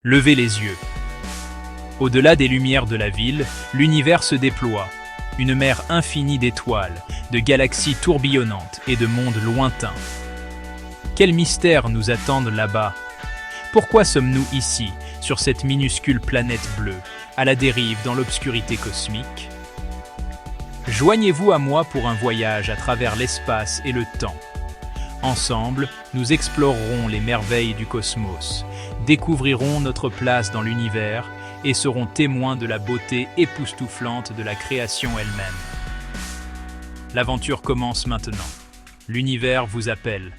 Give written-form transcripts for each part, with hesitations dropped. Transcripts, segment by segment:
Levez les yeux. Au-delà des lumières de la ville, l'univers se déploie. Une mer infinie d'étoiles, de galaxies tourbillonnantes et de mondes lointains. Quels mystères nous attendent là-bas? Pourquoi sommes-nous ici, sur cette minuscule planète bleue, à la dérive dans l'obscurité cosmique? Joignez-vous à moi pour un voyage à travers l'espace et le temps. Ensemble, nous explorerons les merveilles du cosmos, découvrirons notre place dans l'univers et serons témoins de la beauté époustouflante de la création elle-même. L'aventure commence maintenant. L'univers vous appelle.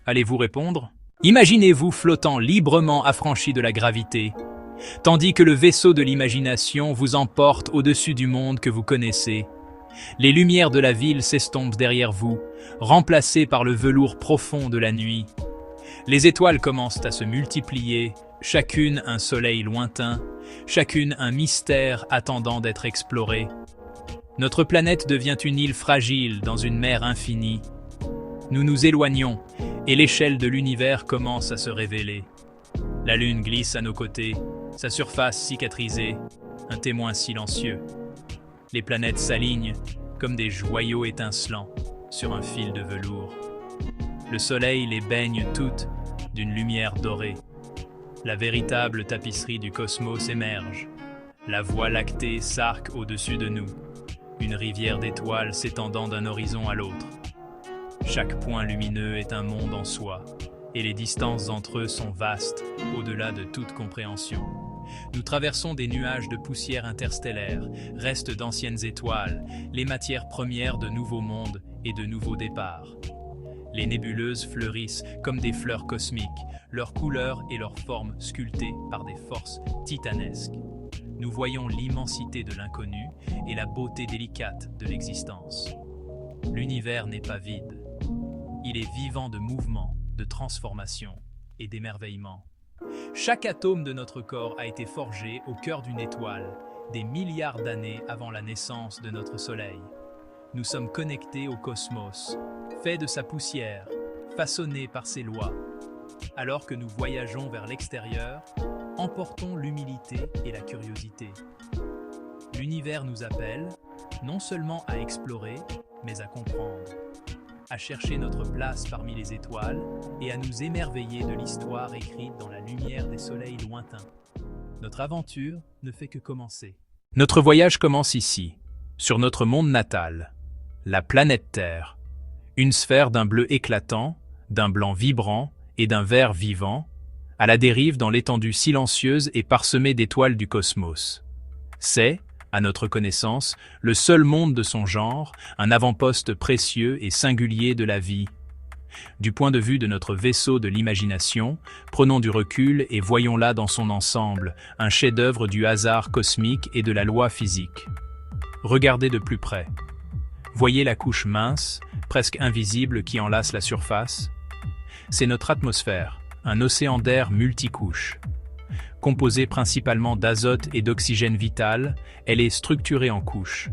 Allez-vous répondre? Imaginez-vous flottant librement affranchi de la gravité, tandis que le vaisseau de l'imagination vous emporte au-dessus du monde que vous connaissez. Les lumières de la ville s'estompent derrière vous, remplacées par le velours profond de la nuit. Les étoiles commencent à se multiplier, chacune un soleil lointain, chacune un mystère attendant d'être exploré. Notre planète devient une île fragile dans une mer infinie. Nous nous éloignons, et l'échelle de l'univers commence à se révéler. La lune glisse à nos côtés, sa surface cicatrisée, un témoin silencieux. Les planètes s'alignent comme des joyaux étincelants sur un fil de velours. Le soleil les baigne toutes d'une lumière dorée. La véritable tapisserie du cosmos émerge. La Voie lactée s'arc au-dessus de nous, une rivière d'étoiles s'étendant d'un horizon à l'autre. Chaque point lumineux est un monde en soi, et les distances entre eux sont vastes, au-delà de toute compréhension. Nous traversons des nuages de poussière interstellaire, restes d'anciennes étoiles, les matières premières de nouveaux mondes et de nouveaux départs. Les nébuleuses fleurissent comme des fleurs cosmiques, leurs couleurs et leurs formes sculptées par des forces titanesques. Nous voyons l'immensité de l'inconnu et la beauté délicate de l'existence. L'univers n'est pas vide. Il est vivant de mouvement, de transformation et d'émerveillement. Chaque atome de notre corps a été forgé au cœur d'une étoile, des milliards d'années avant la naissance de notre Soleil. Nous sommes connectés au cosmos, faits de sa poussière, façonnés par ses lois. Alors que nous voyageons vers l'extérieur, emportons l'humilité et la curiosité. L'univers nous appelle, non seulement à explorer, mais à comprendre, à chercher notre place parmi les étoiles et à nous émerveiller de l'histoire écrite dans la lumière des soleils lointains. Notre aventure ne fait que commencer. Notre voyage commence ici, sur notre monde natal, la planète Terre, une sphère d'un bleu éclatant, d'un blanc vibrant et d'un vert vivant, à la dérive dans l'étendue silencieuse et parsemée d'étoiles du cosmos. C'est, à notre connaissance, le seul monde de son genre, un avant-poste précieux et singulier de la vie. Du point de vue de notre vaisseau de l'imagination, prenons du recul et voyons-la dans son ensemble, un chef-d'œuvre du hasard cosmique et de la loi physique. Regardez de plus près. Voyez la couche mince, presque invisible qui enlace la surface? C'est notre atmosphère, un océan d'air multicouche. Composée principalement d'azote et d'oxygène vital, elle est structurée en couches.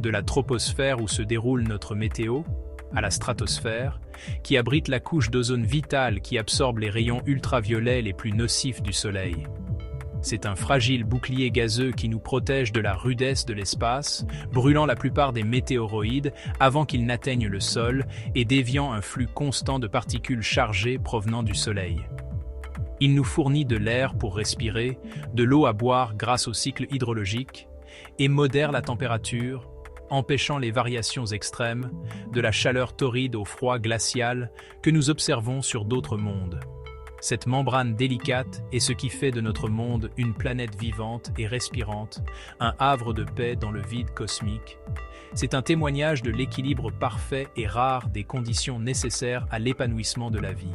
De la troposphère où se déroule notre météo, à la stratosphère, qui abrite la couche d'ozone vital qui absorbe les rayons ultraviolets les plus nocifs du Soleil. C'est un fragile bouclier gazeux qui nous protège de la rudesse de l'espace, brûlant la plupart des météoroïdes avant qu'ils n'atteignent le sol et déviant un flux constant de particules chargées provenant du Soleil. Il nous fournit de l'air pour respirer, de l'eau à boire grâce au cycle hydrologique, et modère la température, empêchant les variations extrêmes, de la chaleur torride au froid glacial que nous observons sur d'autres mondes. Cette membrane délicate est ce qui fait de notre monde une planète vivante et respirante, un havre de paix dans le vide cosmique. C'est un témoignage de l'équilibre parfait et rare des conditions nécessaires à l'épanouissement de la vie.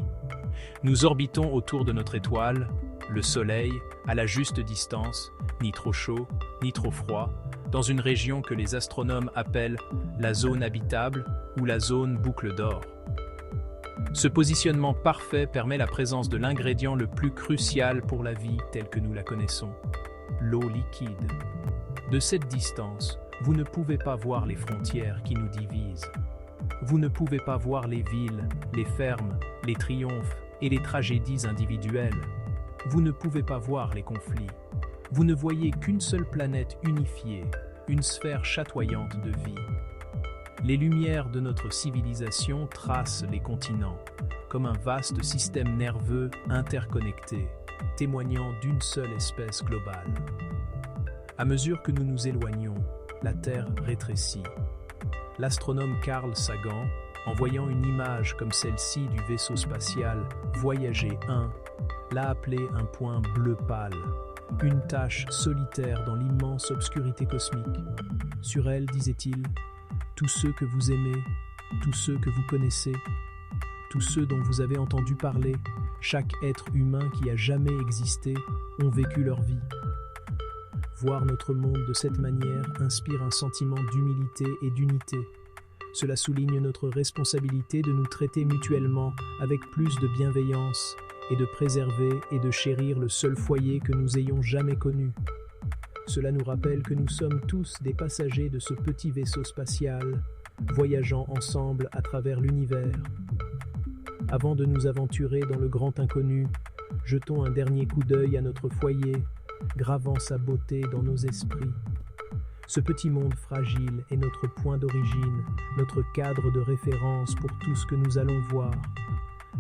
Nous orbitons autour de notre étoile, le Soleil, à la juste distance, ni trop chaud, ni trop froid, dans une région que les astronomes appellent la zone habitable ou la zone boucle d'or. Ce positionnement parfait permet la présence de l'ingrédient le plus crucial pour la vie telle que nous la connaissons, l'eau liquide. De cette distance, vous ne pouvez pas voir les frontières qui nous divisent. Vous ne pouvez pas voir les villes, les fermes, les triomphes et les tragédies individuelles. Vous ne pouvez pas voir les conflits. Vous ne voyez qu'une seule planète unifiée, une sphère chatoyante de vie. Les lumières de notre civilisation tracent les continents, comme un vaste système nerveux interconnecté, témoignant d'une seule espèce globale. À mesure que nous nous éloignons, la Terre rétrécit. L'astronome Carl Sagan, en voyant une image comme celle-ci du vaisseau spatial Voyager 1, l'a appelé un point bleu pâle, une tache solitaire dans l'immense obscurité cosmique. Sur elle, disait-il, tous ceux que vous aimez, tous ceux que vous connaissez, tous ceux dont vous avez entendu parler, chaque être humain qui a jamais existé, ont vécu leur vie. Voir notre monde de cette manière inspire un sentiment d'humilité et d'unité. Cela souligne notre responsabilité de nous traiter mutuellement avec plus de bienveillance et de préserver et de chérir le seul foyer que nous ayons jamais connu. Cela nous rappelle que nous sommes tous des passagers de ce petit vaisseau spatial, voyageant ensemble à travers l'univers. Avant de nous aventurer dans le grand inconnu, jetons un dernier coup d'œil à notre foyer, gravant sa beauté dans nos esprits. Ce petit monde fragile est notre point d'origine, notre cadre de référence pour tout ce que nous allons voir.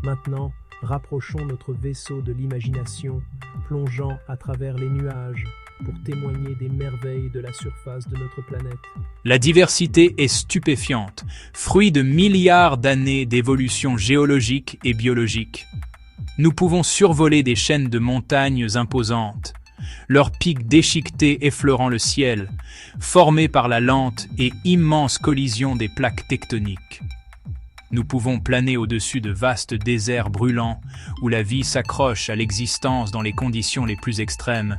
Maintenant, rapprochons notre vaisseau de l'imagination, plongeant à travers les nuages pour témoigner des merveilles de la surface de notre planète. La diversité est stupéfiante, fruit de milliards d'années d'évolution géologique et biologique. Nous pouvons survoler des chaînes de montagnes imposantes, leurs pics déchiquetés effleurant le ciel, formés par la lente et immense collision des plaques tectoniques. Nous pouvons planer au-dessus de vastes déserts brûlants où la vie s'accroche à l'existence dans les conditions les plus extrêmes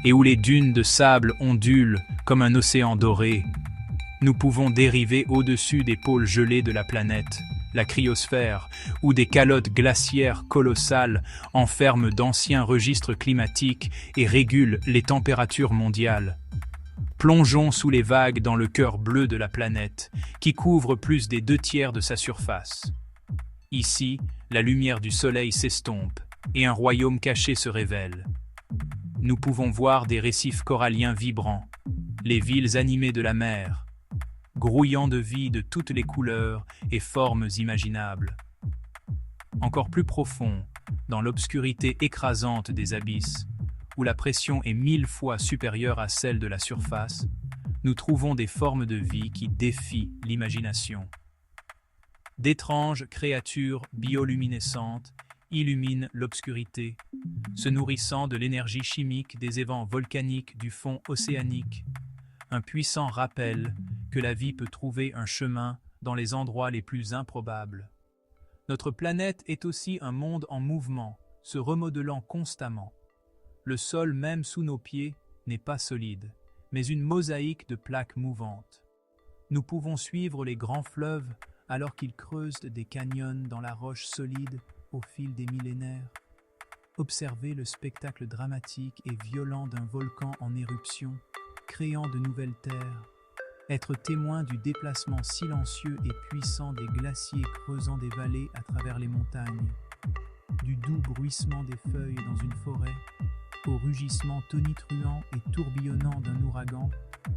et où les dunes de sable ondulent comme un océan doré. Nous pouvons dériver au-dessus des pôles gelés de la planète, la cryosphère, où des calottes glaciaires colossales enferment d'anciens registres climatiques et régulent les températures mondiales. Plongeons sous les vagues dans le cœur bleu de la planète, qui couvre plus des 2/3 de sa surface. Ici, la lumière du soleil s'estompe et un royaume caché se révèle. Nous pouvons voir des récifs coralliens vibrants, les villes animées de la mer, grouillant de vie de toutes les couleurs et formes imaginables. Encore plus profond, dans l'obscurité écrasante des abysses, où la pression est 1000 fois supérieure à celle de la surface, nous trouvons des formes de vie qui défient l'imagination. D'étranges créatures bioluminescentes illuminent l'obscurité, se nourrissant de l'énergie chimique des évents volcaniques du fond océanique. Un puissant rappel que la vie peut trouver un chemin dans les endroits les plus improbables. Notre planète est aussi un monde en mouvement, se remodelant constamment. Le sol même sous nos pieds n'est pas solide, mais une mosaïque de plaques mouvantes. Nous pouvons suivre les grands fleuves alors qu'ils creusent des canyons dans la roche solide au fil des millénaires. Observer le spectacle dramatique et violent d'un volcan en éruption, créant de nouvelles terres. Être témoin du déplacement silencieux et puissant des glaciers creusant des vallées à travers les montagnes. Du doux bruissement des feuilles dans une forêt, au rugissement tonitruant et tourbillonnant d'un ouragan,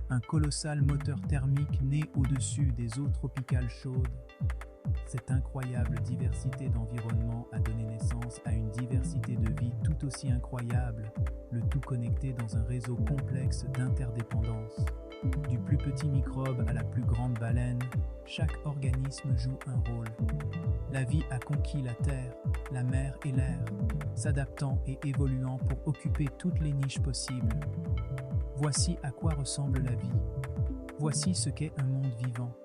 un colossal moteur thermique né au-dessus des eaux tropicales chaudes. Cette incroyable diversité d'environnements a donné naissance à une diversité de vie tout aussi incroyable, le tout connecté dans un réseau complexe d'interdépendance. Du plus petit microbe à la plus grande baleine, chaque organisme joue un rôle. La vie a conquis la terre, la mer et l'air, s'adaptant et évoluant pour occuper toutes les niches possibles. Voici à quoi ressemble la vie. Voici ce qu'est un monde vivant.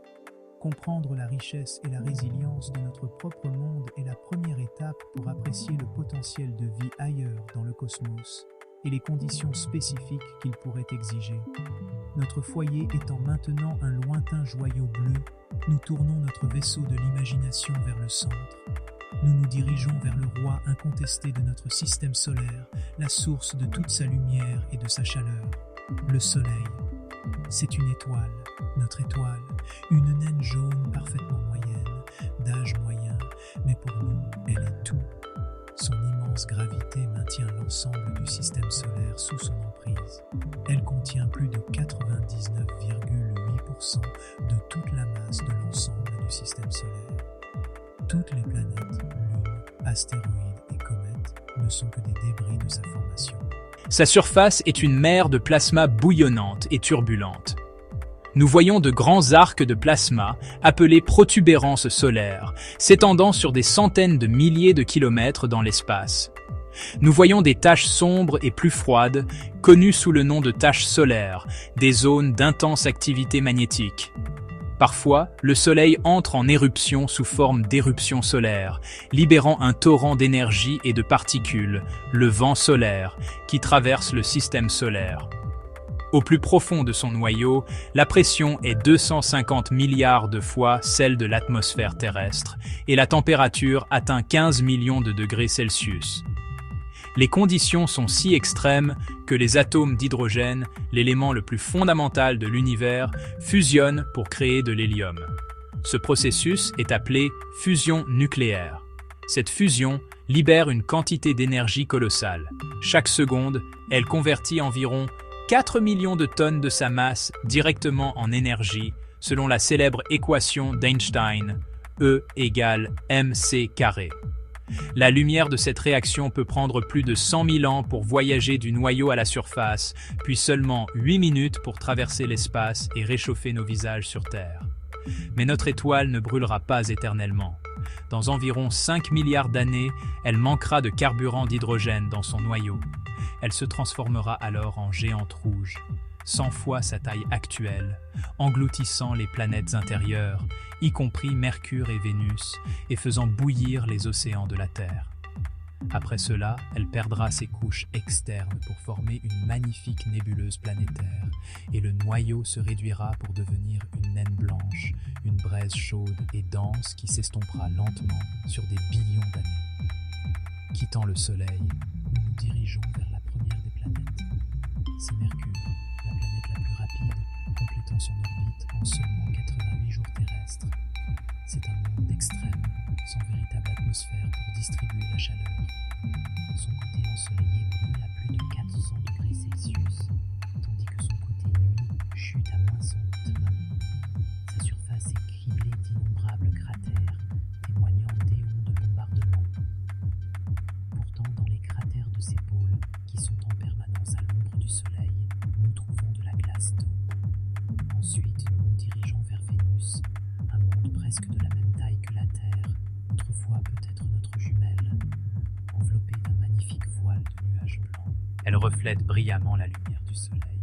Comprendre la richesse et la résilience de notre propre monde est la première étape pour apprécier le potentiel de vie ailleurs dans le cosmos et les conditions spécifiques qu'il pourrait exiger. Notre foyer étant maintenant un lointain joyau bleu, nous tournons notre vaisseau de l'imagination vers le centre. Nous nous dirigeons vers le roi incontesté de notre système solaire, la source de toute sa lumière et de sa chaleur, le soleil. C'est une étoile, notre étoile, une naine jaune parfaitement moyenne, d'âge moyen, mais pour nous, elle est tout. Son immense gravité maintient l'ensemble du système solaire sous son emprise. Elle contient plus de 99,8% de toute la masse de l'ensemble du système solaire. Toutes les planètes, lunes, astéroïdes et comètes ne sont que des débris de sa formation. Sa surface est une mer de plasma bouillonnante et turbulente. Nous voyons de grands arcs de plasma, appelés protubérances solaires, s'étendant sur des centaines de milliers de kilomètres dans l'espace. Nous voyons des taches sombres et plus froides, connues sous le nom de taches solaires, des zones d'intense activité magnétique. Parfois, le Soleil entre en éruption sous forme d'éruption solaire, libérant un torrent d'énergie et de particules, le vent solaire, qui traverse le système solaire. Au plus profond de son noyau, la pression est 250 milliards de fois celle de l'atmosphère terrestre et la température atteint 15 millions de degrés Celsius. Les conditions sont si extrêmes que les atomes d'hydrogène, l'élément le plus fondamental de l'univers, fusionnent pour créer de l'hélium. Ce processus est appelé fusion nucléaire. Cette fusion libère une quantité d'énergie colossale. Chaque seconde, elle convertit environ 4 millions de tonnes de sa masse directement en énergie, selon la célèbre équation d'Einstein, E égale mc². La lumière de cette réaction peut prendre plus de 100 000 ans pour voyager du noyau à la surface, puis seulement 8 minutes pour traverser l'espace et réchauffer nos visages sur Terre. Mais notre étoile ne brûlera pas éternellement. Dans environ 5 milliards d'années, elle manquera de carburant d'hydrogène dans son noyau. Elle se transformera alors en géante rouge, 100 fois sa taille actuelle, engloutissant les planètes intérieures, y compris Mercure et Vénus, et faisant bouillir les océans de la Terre. Après cela, elle perdra ses couches externes pour former une magnifique nébuleuse planétaire, et le noyau se réduira pour devenir une naine blanche, une braise chaude et dense qui s'estompera lentement sur des billions d'années. Quittant le Soleil, nous nous dirigeons vers la première des planètes. C'est Mercure, la planète la plus rapide, complétant son orbite en seulement 88 jours terrestres. C'est un monde extrême, sans véritable atmosphère pour distribuer la chaleur. Son côté ensoleillé brûle à plus de 400 degrés Celsius, tandis que son côté nuit chute à moins 120. Sa surface est criblée d'innombrables cratères, témoignant d'éons de bombardement. Pourtant, dans les cratères de ces pôles, qui sont en permanence à l'ombre du Soleil, nous trouvons de la glace d'eau. Ensuite, nous nous dirigeons vers Vénus, un monde presque de la même taille que la Terre, autrefois peut-être notre jumelle, enveloppée d'un magnifique voile de nuages blancs. Elle reflète brillamment la lumière du Soleil.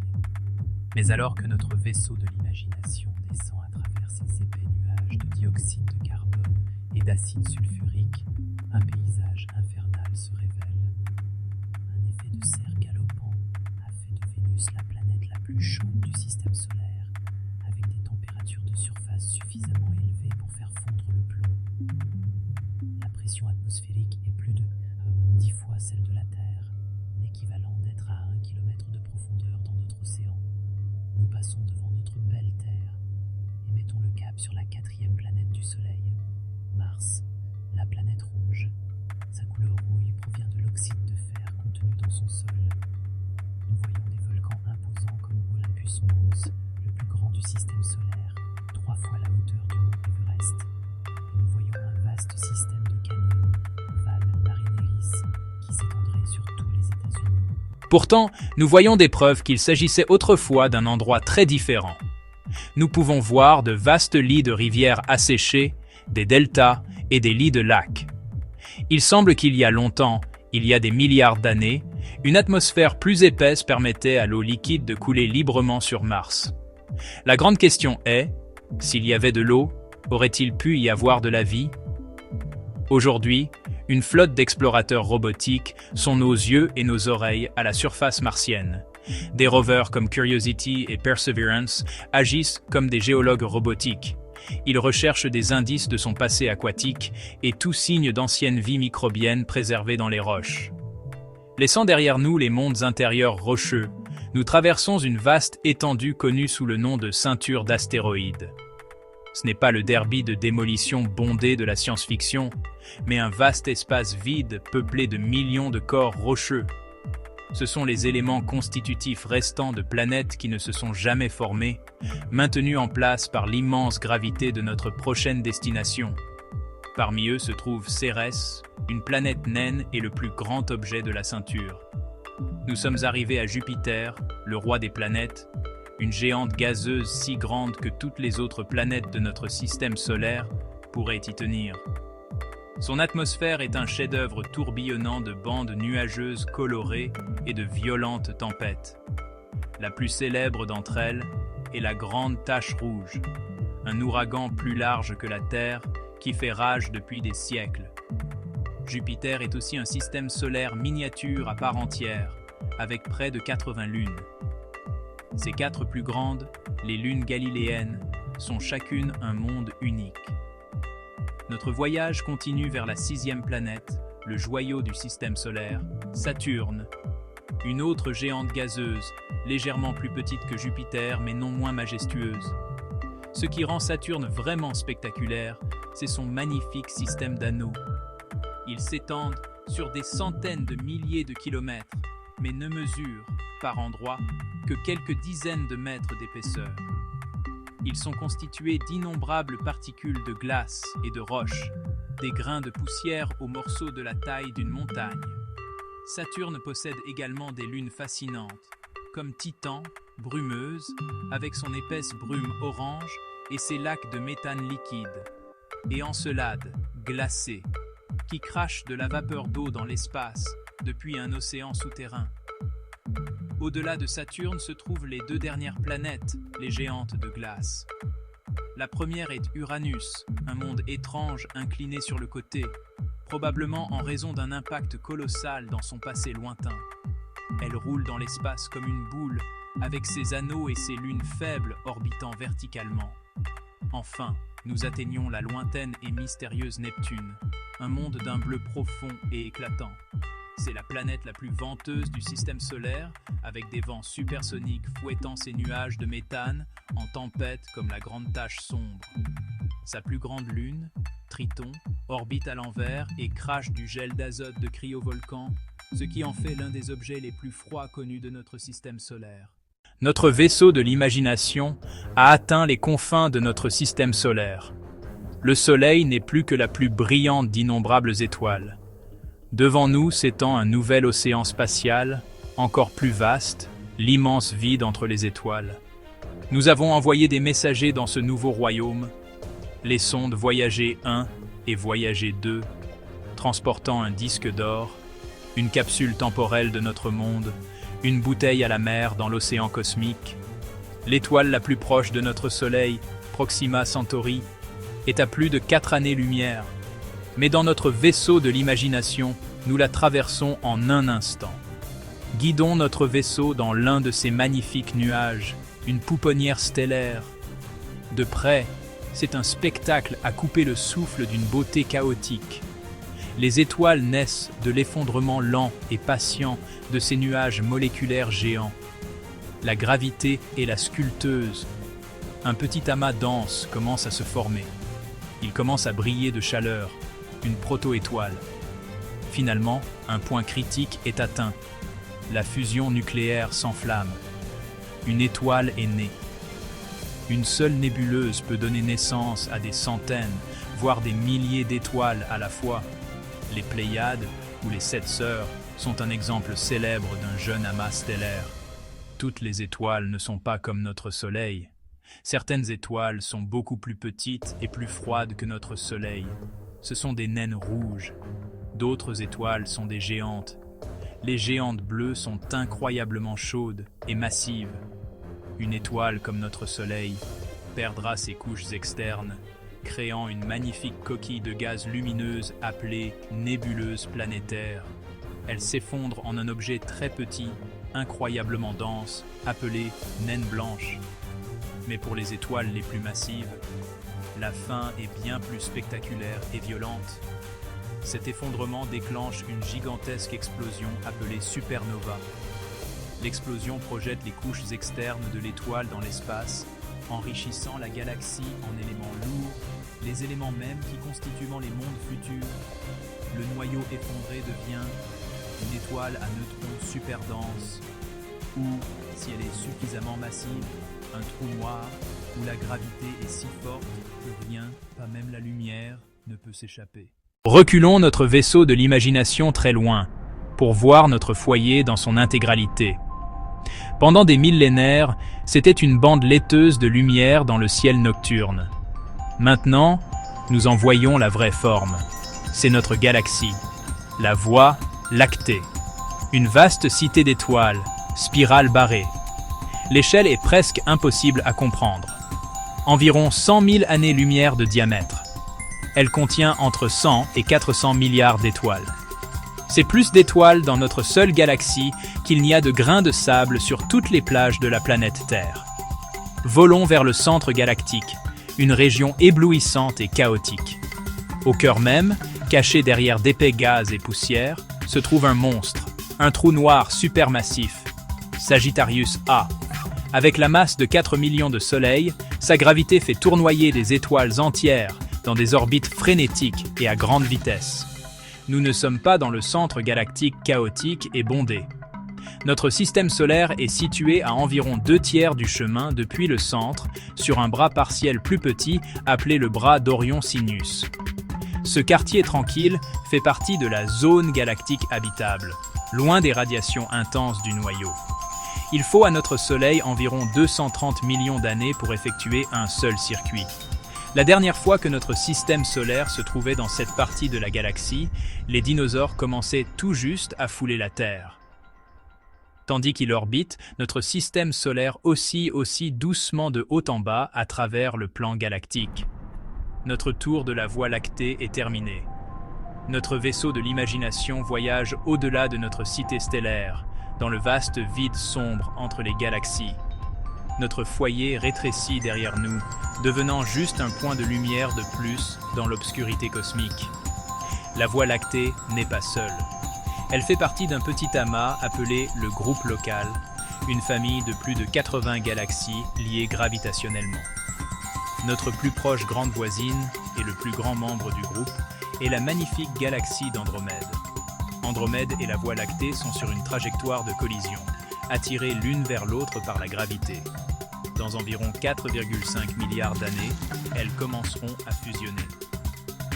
Mais alors que notre vaisseau de l'imagination descend à travers ces épais nuages de dioxyde de carbone et d'acide sulfurique, un paysage infernal se révèle. Un effet de serre galopant a fait de Vénus la planète la plus chaude du système solaire, avec des températures de surface suffisamment élevées pour faire fondre le plomb. La pression atmosphérique est plus de 10 fois celle de la Terre, l'équivalent d'être à 1 km de profondeur dans notre océan. Nous passons devant notre belle Terre et mettons le cap sur la 4e planète du Soleil, Mars, la planète rouge. Sa couleur rouille provient de l'oxyde de fer contenu dans son sol. Nous voyons des volcans imposants comme Olympus Mons, le plus grand du système solaire, 3 fois la hauteur du mont Everest. Et nous voyons un vaste système de canyons, Val Marineris, qui s'étendrait sur tous les États-Unis. Pourtant, nous voyons des preuves qu'il s'agissait autrefois d'un endroit très différent. Nous pouvons voir de vastes lits de rivières asséchées, des deltas et des lits de lacs. Il semble qu'il y a longtemps, il y a des milliards d'années, une atmosphère plus épaisse permettait à l'eau liquide de couler librement sur Mars. La grande question est, s'il y avait de l'eau, aurait-il pu y avoir de la vie? Aujourd'hui, une flotte d'explorateurs robotiques sont nos yeux et nos oreilles à la surface martienne. Des rovers comme Curiosity et Perseverance agissent comme des géologues robotiques. Ils recherchent des indices de son passé aquatique et tout signe d'ancienne vie microbienne préservée dans les roches. Laissant derrière nous les mondes intérieurs rocheux, nous traversons une vaste étendue connue sous le nom de ceinture d'astéroïdes. Ce n'est pas le derby de démolition bondé de la science-fiction, mais un vaste espace vide peuplé de millions de corps rocheux. Ce sont les éléments constitutifs restants de planètes qui ne se sont jamais formées, maintenus en place par l'immense gravité de notre prochaine destination. Parmi eux se trouve Cérès, une planète naine et le plus grand objet de la ceinture. Nous sommes arrivés à Jupiter, le roi des planètes, une géante gazeuse si grande que toutes les autres planètes de notre système solaire pourraient y tenir. Son atmosphère est un chef-d'œuvre tourbillonnant de bandes nuageuses colorées et de violentes tempêtes. La plus célèbre d'entre elles est la Grande Tache Rouge, un ouragan plus large que la Terre qui fait rage depuis des siècles. Jupiter est aussi un système solaire miniature à part entière, avec près de 80 lunes. Ces 4 plus grandes, les lunes galiléennes, sont chacune un monde unique. Notre voyage continue vers la 6e planète, le joyau du système solaire, Saturne. Une autre géante gazeuse, légèrement plus petite que Jupiter mais non moins majestueuse. Ce qui rend Saturne vraiment spectaculaire, c'est son magnifique système d'anneaux. Ils s'étendent sur des centaines de milliers de kilomètres, mais ne mesurent, par endroits, que quelques dizaines de mètres d'épaisseur. Ils sont constitués d'innombrables particules de glace et de roches, des grains de poussière aux morceaux de la taille d'une montagne. Saturne possède également des lunes fascinantes, comme Titan, brumeuse, avec son épaisse brume orange et ses lacs de méthane liquide, et Encelade, glacée, qui crache de la vapeur d'eau dans l'espace depuis un océan souterrain. Au-delà de Saturne se trouvent les 2 dernières planètes, les géantes de glace. La première est Uranus, un monde étrange incliné sur le côté, probablement en raison d'un impact colossal dans son passé lointain. Elle roule dans l'espace comme une boule, avec ses anneaux et ses lunes faibles orbitant verticalement. Enfin, nous atteignons la lointaine et mystérieuse Neptune, un monde d'un bleu profond et éclatant. C'est la planète la plus venteuse du système solaire, avec des vents supersoniques fouettant ses nuages de méthane en tempête comme la Grande Tache sombre. Sa plus grande lune, Triton, orbite à l'envers et crache du gel d'azote de cryovolcan, ce qui en fait l'un des objets les plus froids connus de notre système solaire. Notre vaisseau de l'imagination a atteint les confins de notre système solaire. Le Soleil n'est plus que la plus brillante d'innombrables étoiles. Devant nous s'étend un nouvel océan spatial, encore plus vaste, l'immense vide entre les étoiles. Nous avons envoyé des messagers dans ce nouveau royaume, les sondes Voyager 1 et Voyager 2, transportant un disque d'or, une capsule temporelle de notre monde, une bouteille à la mer dans l'océan cosmique. L'étoile la plus proche de notre Soleil, Proxima Centauri, est à plus de 4 années-lumière. Mais dans notre vaisseau de l'imagination, nous la traversons en un instant. Guidons notre vaisseau dans l'un de ces magnifiques nuages, une pouponnière stellaire. De près, c'est un spectacle à couper le souffle d'une beauté chaotique. Les étoiles naissent de l'effondrement lent et patient de ces nuages moléculaires géants. La gravité est la sculpteuse. Un petit amas dense commence à se former. Il commence à briller de chaleur, une proto-étoile. Finalement, un point critique est atteint. La fusion nucléaire s'enflamme. Une étoile est née. Une seule nébuleuse peut donner naissance à des centaines, voire des milliers d'étoiles à la fois. Les Pléiades, ou les 7 sœurs, sont un exemple célèbre d'un jeune amas stellaire. Toutes les étoiles ne sont pas comme notre Soleil. Certaines étoiles sont beaucoup plus petites et plus froides que notre Soleil. Ce sont des naines rouges. D'autres étoiles sont des géantes. Les géantes bleues sont incroyablement chaudes et massives. Une étoile comme notre Soleil perdra ses couches externes, créant une magnifique coquille de gaz lumineuse appelée nébuleuse planétaire. Elle s'effondre en un objet très petit, incroyablement dense, appelé naine blanche. Mais pour les étoiles les plus massives, la fin est bien plus spectaculaire et violente. Cet effondrement déclenche une gigantesque explosion appelée supernova. L'explosion projette les couches externes de l'étoile dans l'espace enrichissant la galaxie en éléments lourds, les éléments mêmes qui constituent les mondes futurs. Le noyau effondré devient une étoile à neutrons super dense, ou, si elle est suffisamment massive, un trou noir où la gravité est si forte que rien, pas même la lumière, ne peut s'échapper. Reculons notre vaisseau de l'imagination très loin, pour voir notre foyer dans son intégralité. Pendant des millénaires, c'était une bande laiteuse de lumière dans le ciel nocturne. Maintenant, nous en voyons la vraie forme. C'est notre galaxie, la Voie lactée. Une vaste cité d'étoiles, spirale barrée. L'échelle est presque impossible à comprendre. Environ 100 000 années-lumière de diamètre. Elle contient entre 100 et 400 milliards d'étoiles. C'est plus d'étoiles dans notre seule galaxie qu'il n'y a de grains de sable sur toutes les plages de la planète Terre. Volons vers le centre galactique, une région éblouissante et chaotique. Au cœur même, caché derrière d'épais gaz et poussières, se trouve un monstre, un trou noir supermassif, Sagittarius A. Avec la masse de 4 millions de soleils, sa gravité fait tournoyer des étoiles entières dans des orbites frénétiques et à grande vitesse. Nous ne sommes pas dans le centre galactique chaotique et bondé. Notre système solaire est situé à environ 2/3 du chemin depuis le centre, sur un bras partiel plus petit appelé le bras d'Orion Cygnus. Ce quartier tranquille fait partie de la zone galactique habitable, loin des radiations intenses du noyau. Il faut à notre Soleil environ 230 millions d'années pour effectuer un seul circuit. La dernière fois que notre système solaire se trouvait dans cette partie de la galaxie, les dinosaures commençaient tout juste à fouler la Terre. Tandis qu'il orbite, notre système solaire oscille aussi doucement de haut en bas à travers le plan galactique. Notre tour de la Voie lactée est terminé. Notre vaisseau de l'imagination voyage au-delà de notre cité stellaire, dans le vaste vide sombre entre les galaxies. Notre foyer rétrécit derrière nous, devenant juste un point de lumière de plus dans l'obscurité cosmique. La Voie lactée n'est pas seule. Elle fait partie d'un petit amas appelé le groupe local, une famille de plus de 80 galaxies liées gravitationnellement. Notre plus proche grande voisine, et le plus grand membre du groupe, est la magnifique galaxie d'Andromède. Andromède et la Voie lactée sont sur une trajectoire de collision, attirées l'une vers l'autre par la gravité. Dans environ 4,5 milliards d'années, elles commenceront à fusionner.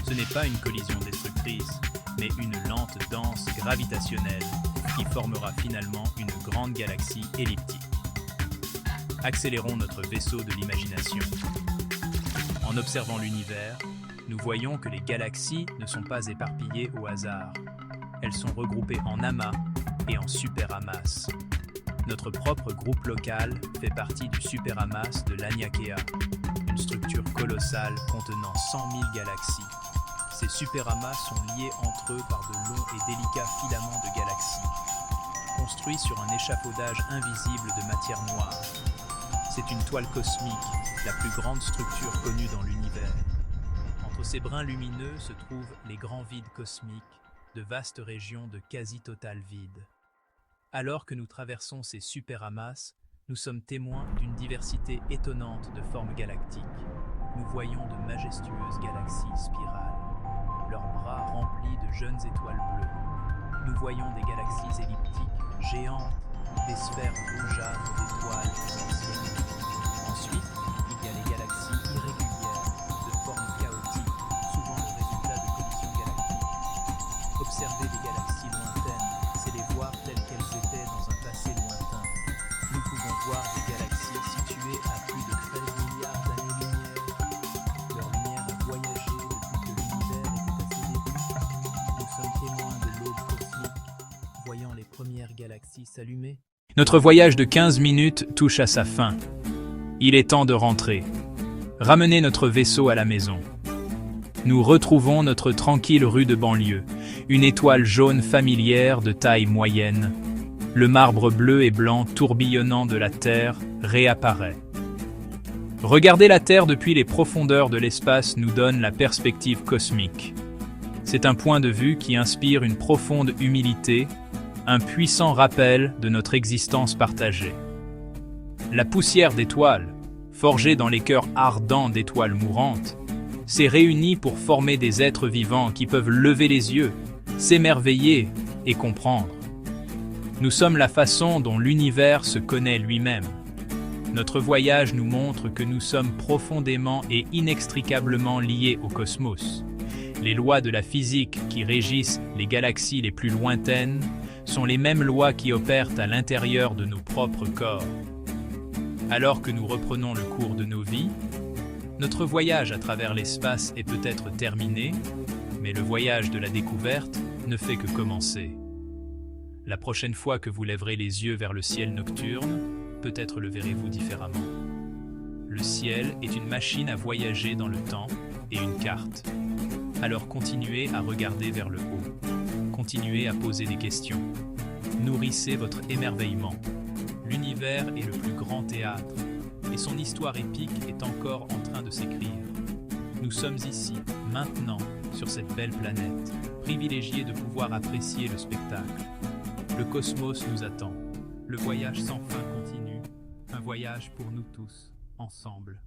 Ce n'est pas une collision destructrice, mais une lente danse gravitationnelle qui formera finalement une grande galaxie elliptique. Accélérons notre vaisseau de l'imagination. En observant l'univers, nous voyons que les galaxies ne sont pas éparpillées au hasard. Elles sont regroupées en amas et en superamas. Notre propre groupe local fait partie du superamas de l'Aniakea, une structure colossale contenant 100 000 galaxies. Ces superamas sont liés entre eux par de longs et délicats filaments de galaxies, construits sur un échafaudage invisible de matière noire. C'est une toile cosmique, la plus grande structure connue dans l'univers. Entre ces brins lumineux se trouvent les grands vides cosmiques, de vastes régions de quasi-total vide. Alors que nous traversons ces superamas, nous sommes témoins d'une diversité étonnante de formes galactiques. Nous voyons de majestueuses galaxies spirales, leurs bras remplis de jeunes étoiles bleues. Nous voyons des galaxies elliptiques, géantes, des sphères rougeâtres d'étoiles anciennes. Ensuite, il y a les galaxies irrégulières, de forme chaotique, souvent le résultat de collisions galactiques. Observer des galaxies lointaines, c'est les voir telles qu'elles étaient dans un passé lointain. Nous pouvons voir des galaxies situées à plus de 13 milliards d'années-lumière. Leur lumière a voyagé depuis que l'univers était à ses débuts. Nous sommes témoins de l'aube cosmique, voyant les premières galaxies s'allumer. Notre voyage de 15 minutes touche à sa fin. Il est temps de rentrer. Ramener notre vaisseau à la maison. Nous retrouvons notre tranquille rue de banlieue, une étoile jaune familière de taille moyenne. Le marbre bleu et blanc tourbillonnant de la Terre réapparaît. Regarder la Terre depuis les profondeurs de l'espace nous donne la perspective cosmique. C'est un point de vue qui inspire une profonde humilité, un puissant rappel de notre existence partagée. La poussière d'étoiles, forgé dans les cœurs ardents d'étoiles mourantes, s'est réuni pour former des êtres vivants qui peuvent lever les yeux, s'émerveiller et comprendre. Nous sommes la façon dont l'univers se connaît lui-même. Notre voyage nous montre que nous sommes profondément et inextricablement liés au cosmos. Les lois de la physique qui régissent les galaxies les plus lointaines sont les mêmes lois qui opèrent à l'intérieur de nos propres corps. Alors que nous reprenons le cours de nos vies, notre voyage à travers l'espace est peut-être terminé, mais le voyage de la découverte ne fait que commencer. La prochaine fois que vous lèverez les yeux vers le ciel nocturne, peut-être le verrez-vous différemment. Le ciel est une machine à voyager dans le temps et une carte. Alors continuez à regarder vers le haut. Continuez à poser des questions. Nourrissez votre émerveillement. L'univers est le plus grand théâtre, et son histoire épique est encore en train de s'écrire. Nous sommes ici, maintenant, sur cette belle planète, privilégiés de pouvoir apprécier le spectacle. Le cosmos nous attend. Le voyage sans fin continue, un voyage pour nous tous, ensemble.